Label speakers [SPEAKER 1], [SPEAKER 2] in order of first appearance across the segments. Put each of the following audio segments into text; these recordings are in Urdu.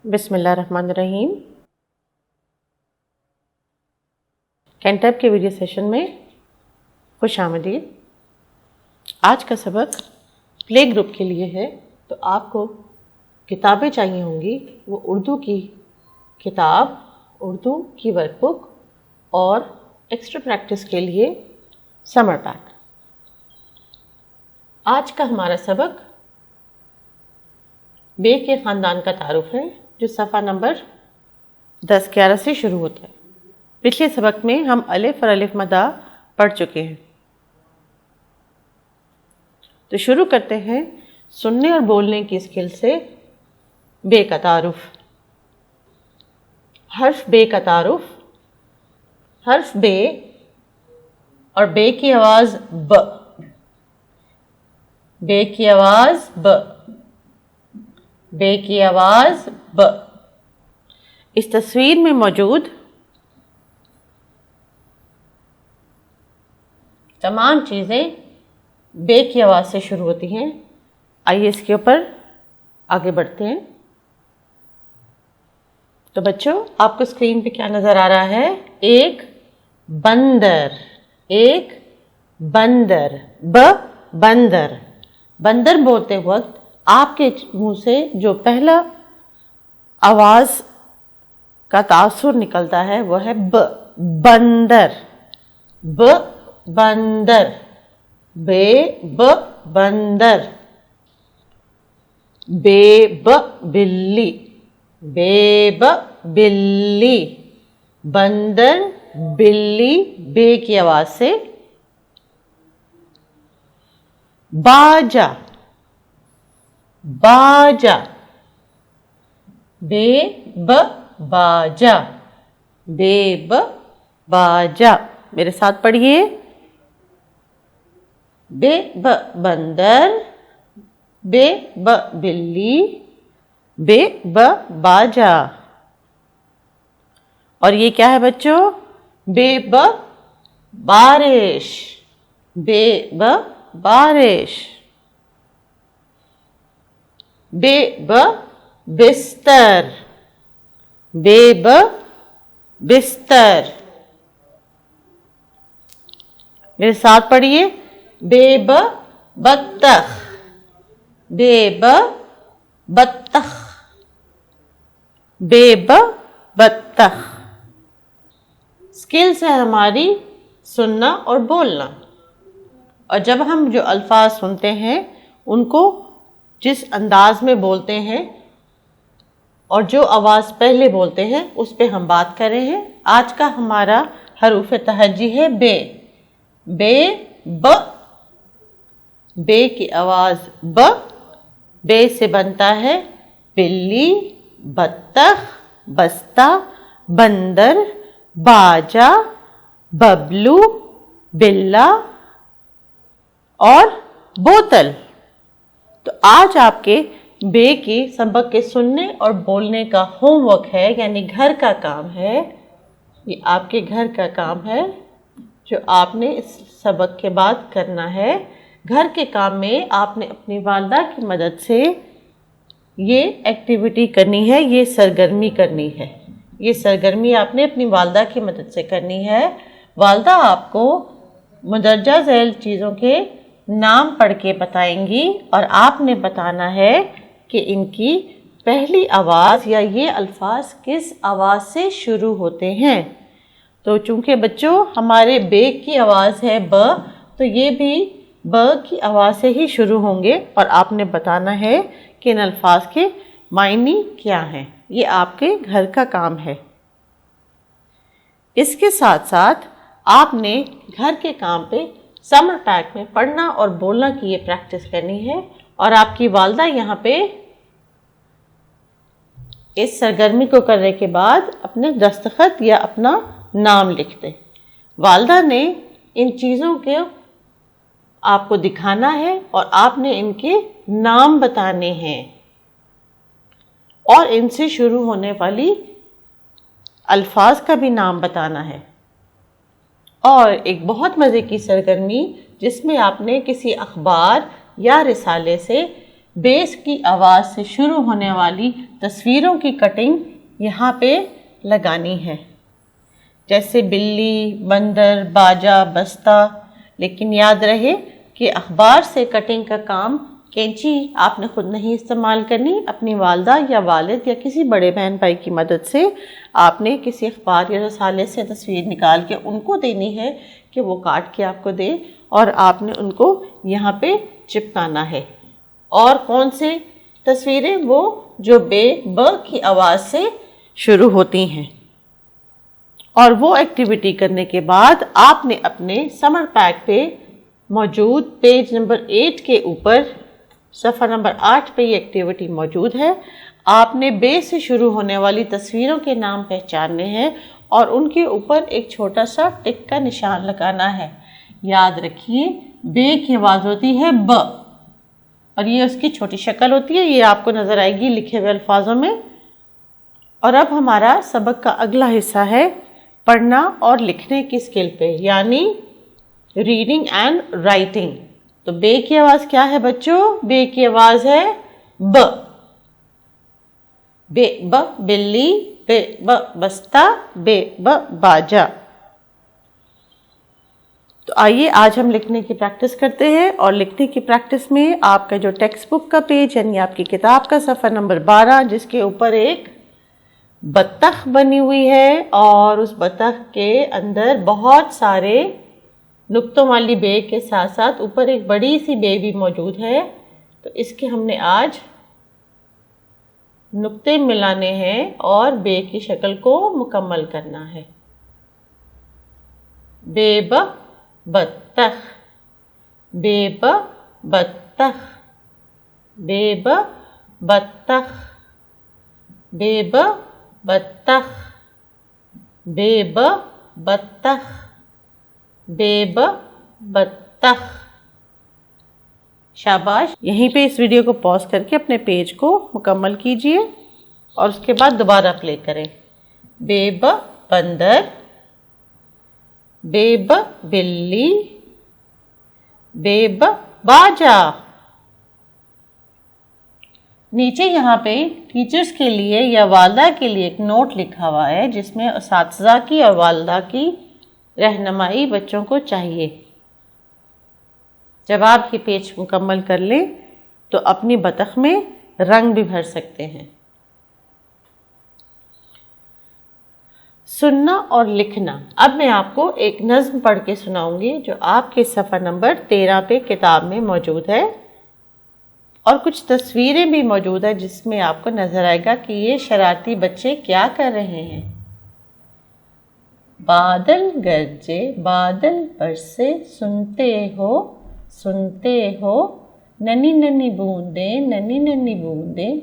[SPEAKER 1] بسم اللہ الرحمن الرحیم۔ کینٹیب کے ویڈیو سیشن میں خوش آمدید۔ آج کا سبق پلے گروپ کے لیے ہے، تو آپ کو کتابیں چاہیے ہوں گی، وہ اردو کی کتاب، اردو کی ورک بک اور ایکسٹرا پریکٹس کے لیے سمر پیک۔ آج کا ہمارا سبق بے کے خاندان کا تعارف ہے، جو صفحہ نمبر 10-11 سے شروع ہوتا ہے۔ پچھلے سبق میں ہم الف اور الف مدہ پڑھ چکے ہیں، تو شروع کرتے ہیں سننے اور بولنے کی اسکل سے بے کا تعارف۔ حرف بے کا تعارف۔ حرف بے اور بے کی آواز ب، بے کی آواز ب، بے کی آواز ب۔ اس تصویر میں موجود تمام چیزیں بے کی آواز سے شروع ہوتی ہیں۔ آئیے اس کے اوپر آگے بڑھتے ہیں۔ تو بچوں، آپ کو اسکرین پہ کیا نظر آ رہا ہے؟ ایک بندر، ایک بندر، بندر۔ بندر بولتے وقت آپ کے منہ سے جو پہلا آواز کا تاثر نکلتا ہے وہ ہے ب، بندر، بندر، بے بندر، بے بلی، بے بلی، بندر، بلی، بے کی آواز سے۔ باجا، باجا، بے باجا، بے باجا۔ میرے ساتھ پڑھیے، بے بندر، بے بلی، بے باجا۔ اور یہ کیا ہے بچوں؟ بے بارش، بے بارش، بے بستر، بے بستر۔ میرے ساتھ پڑھیے، بے بطخ، بے بطخ، بے بطخ۔ اسکلز ہے ہماری سننا اور بولنا، اور جب ہم جو الفاظ سنتے ہیں ان کو جس انداز میں بولتے ہیں اور جو آواز پہلے بولتے ہیں اس پہ ہم بات کر رہے ہیں۔ آج کا ہمارا حروف تہجی ہے بے، بے بے کی آواز ب، بے سے بنتا ہے بلی، بطخ، بستہ، بندر، باجا، ببلو، بلا اور بوتل۔ تو آج آپ کے بے کی سبق کے سننے اور بولنے کا ہوم ورک ہے، یعنی گھر کا کام ہے۔ یہ آپ کے گھر کا کام ہے جو آپ نے اس سبق کے بعد کرنا ہے۔ گھر کے کام میں آپ نے اپنی والدہ کی مدد سے یہ ایکٹیویٹی کرنی ہے، یہ سرگرمی کرنی ہے۔ یہ سرگرمی آپ نے اپنی والدہ کی مدد سے کرنی ہے۔ والدہ آپ کو مندرجہ ذیل چیزوں کے نام پڑھ کے بتائیں گی، اور آپ نے بتانا ہے کہ ان کی پہلی آواز یا یہ الفاظ کس آواز سے شروع ہوتے ہیں۔ تو چونکہ بچوں ہمارے بے کی آواز ہے ب، تو یہ بھی ب کی آواز سے ہی شروع ہوں گے، اور آپ نے بتانا ہے کہ ان الفاظ کے معنی کیا ہیں۔ یہ آپ کے گھر کا کام ہے۔ اس کے ساتھ ساتھ آپ نے گھر کے کام پہ سمر پیک میں پڑھنا اور بولنا کی یہ پریکٹس کرنی ہے، اور آپ کی والدہ یہاں پہ اس سرگرمی کو کرنے کے بعد اپنے دستخط یا اپنا نام لکھ دیں۔ والدہ نے ان چیزوں کے آپ کو دکھانا ہے، اور آپ نے ان کے نام بتانے ہیں، اور ان سے شروع ہونے والی الفاظ کا بھی نام بتانا ہے۔ اور ایک بہت مزے کی سرگرمی جس میں آپ نے کسی اخبار یا رسالے سے بیس کی آواز سے شروع ہونے والی تصویروں کی کٹنگ یہاں پہ لگانی ہے، جیسے بلی، بندر، باجا، بستہ۔ لیکن یاد رہے کہ اخبار سے کٹنگ کا کام کینچی آپ نے خود نہیں استعمال کرنی، اپنی والدہ یا والد یا کسی بڑے بہن بھائی کی مدد سے آپ نے کسی اخبار یا رسالے سے تصویر نکال کے ان کو دینی ہے کہ وہ کاٹ کے آپ کو دے، اور آپ نے ان کو یہاں پہ چپکانا ہے۔ اور کون سے تصویریں؟ وہ جو بے ب کی آواز سے شروع ہوتی ہیں۔ اور وہ ایکٹیویٹی کرنے کے بعد آپ نے اپنے سمر پیک پہ موجود پیج نمبر 8 کے اوپر صفحہ نمبر 8 پہ یہ ایکٹیویٹی موجود ہے۔ آپ نے بے سے شروع ہونے والی تصویروں کے نام پہچاننے ہیں اور ان کے اوپر ایک چھوٹا سا ٹک کا نشان لگانا ہے۔ یاد رکھیے بے کی آواز ہوتی ہے ب، اور یہ اس کی چھوٹی شکل ہوتی ہے، یہ آپ کو نظر آئے گی لکھے ہوئے الفاظوں میں۔ اور اب ہمارا سبق کا اگلا حصہ ہے پڑھنا اور لکھنے کی اسکل پہ، یعنی ریڈنگ اینڈ رائٹنگ۔ تو بے کی آواز کیا ہے بچوں؟ بے کی آواز ہے ب۔ بے ب بلی، بے ب بستہ، بے ب باجا۔ تو آئیے آج ہم لکھنے کی پریکٹس کرتے ہیں، اور لکھنے کی پریکٹس میں آپ کا جو ٹیکسٹ بک کا پیج یعنی آپ کی کتاب کا صفحہ نمبر 12، جس کے اوپر ایک بطخ بنی ہوئی ہے اور اس بطخ کے اندر بہت سارے نقطوں والی بے کے ساتھ ساتھ اوپر ایک بڑی سی بے بھی موجود ہے، تو اس کے ہم نے آج نقطے ملانے ہیں اور بے کی شکل کو مکمل کرنا ہے۔ بے ب بطخ، بے ب بطخ، بے ب بطخ، بے ب بطخ، بے ب بطخ، بے ب بطخ۔ شاباش۔ یہیں پہ اس ویڈیو کو پاز کر کے اپنے پیج کو مکمل کیجئے اور اس کے بعد دوبارہ پلے کریں۔ بے ب بندر، بے ب بلی، بے ب باجا۔ نیچے یہاں پہ ٹیچرز کے لیے یا والدہ کے لیے ایک نوٹ لکھا ہوا ہے جس میں اساتذہ کی اور والدہ کی رہنمائی بچوں کو چاہیے۔ جب آپ یہ پیج مکمل کر لیں تو اپنی بطخ میں رنگ بھی بھر سکتے ہیں۔ سننا اور لکھنا۔ اب میں آپ کو ایک نظم پڑھ کے سناؤں گی جو آپ کے صفحہ نمبر 13 پہ کتاب میں موجود ہے، اور کچھ تصویریں بھی موجود ہیں جس میں آپ کو نظر آئے گا کہ یہ شرارتی بچے کیا کر رہے ہیں۔ بادل گرجے، بادل برسے، سنتے ہو، سنتے ہو، ننھی ننھی بوندیں، ننھی ننھی بوندیں،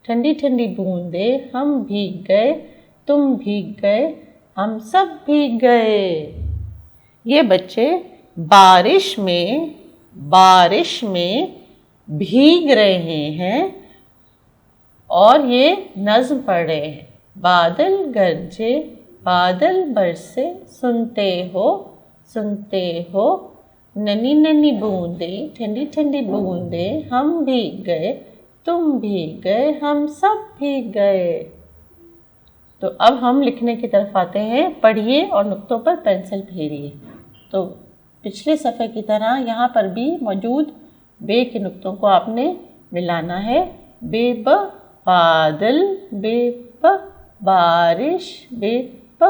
[SPEAKER 1] ٹھنڈی ٹھنڈی بوندیں، ہم بھیگ گئے، تم بھیگ گئے، ہم سب بھیگ گئے۔ یہ بچے بارش میں بھیگ رہے ہیں اور یہ نظم پڑھ رہے ہیں۔ بادل گرجے، بادل برسے، سنتے ہو، سنتے ہو، ننھی ننھی بوندیں، ٹھنڈی ٹھنڈی بوندیں، ہم بھیگ گئے، تم بھیگ گئے، ہم سب بھیگ گئے۔ تو اب ہم لکھنے کی طرف آتے ہیں۔ پڑھیے اور نقطوں پر پینسل پھیریے۔ تو پچھلے صفحے کی طرح یہاں پر بھی موجود بے کے نقطوں کو آپ نے ملانا ہے۔ بے ب بادل، بے ب بارش، بے ب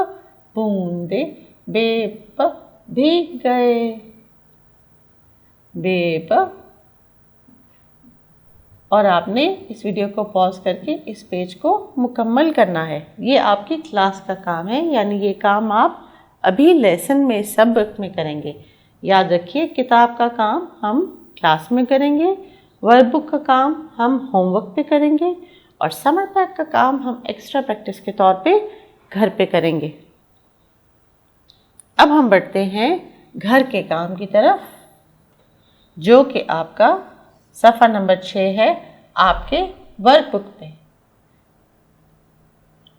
[SPEAKER 1] بوندے، بے ب بھیگ گئے، بے ب۔ اور آپ نے اس ویڈیو کو پاز کر کے اس پیج کو مکمل کرنا ہے۔ یہ آپ کی کلاس کا کام ہے، یعنی یہ کام آپ ابھی لیسن میں سبق میں کریں گے۔ یاد رکھیے کتاب کا کام ہم کلاس میں کریں گے، ورک بک کا کام ہم ہوم ورک پہ کریں گے، اور سمر پیک کا کام ہم ایکسٹرا پریکٹس کے طور پہ گھر پہ کریں گے۔ اب ہم بڑھتے ہیں گھر کے کام کی طرف، جو کہ آپ کا صفحہ نمبر 6 ہے آپ کے ورک بک پہ۔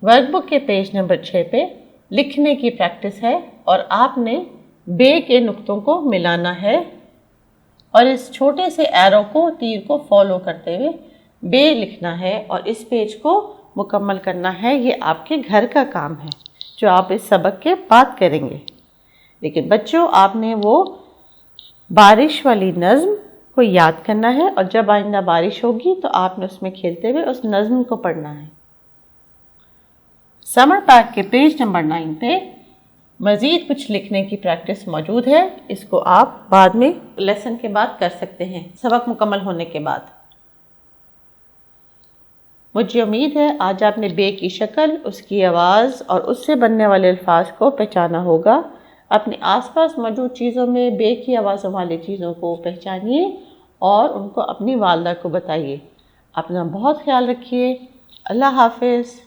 [SPEAKER 1] ورک بک کے پیج نمبر 6 پہ لکھنے کی پریکٹس ہے، اور آپ نے بے کے نقطوں کو ملانا ہے اور اس چھوٹے سے ایرو کو، تیر کو فالو کرتے ہوئے بے لکھنا ہے اور اس پیج کو مکمل کرنا ہے۔ یہ آپ کے گھر کا کام ہے جو آپ اس سبق کے بعد کریں گے۔ لیکن بچوں، آپ نے وہ بارش والی نظم کو یاد کرنا ہے، اور جب آئندہ بارش ہوگی تو آپ نے اس میں کھیلتے ہوئے اس نظم کو پڑھنا ہے۔ سمر پیک کے پیج نمبر 9 پہ مزید کچھ لکھنے کی پریکٹس موجود ہے، اس کو آپ بعد میں لیسن کے بعد کر سکتے ہیں، سبق مکمل ہونے کے بعد۔ مجھے امید ہے آج آپ نے بے کی شکل، اس کی آواز اور اس سے بننے والے الفاظ کو پہچانا ہوگا۔ اپنے آس پاس موجود چیزوں میں بے کی آوازوں والی چیزوں کو پہچانیے اور ان کو اپنی والدہ کو بتائیے۔ اپنا بہت خیال رکھیے۔ اللہ حافظ۔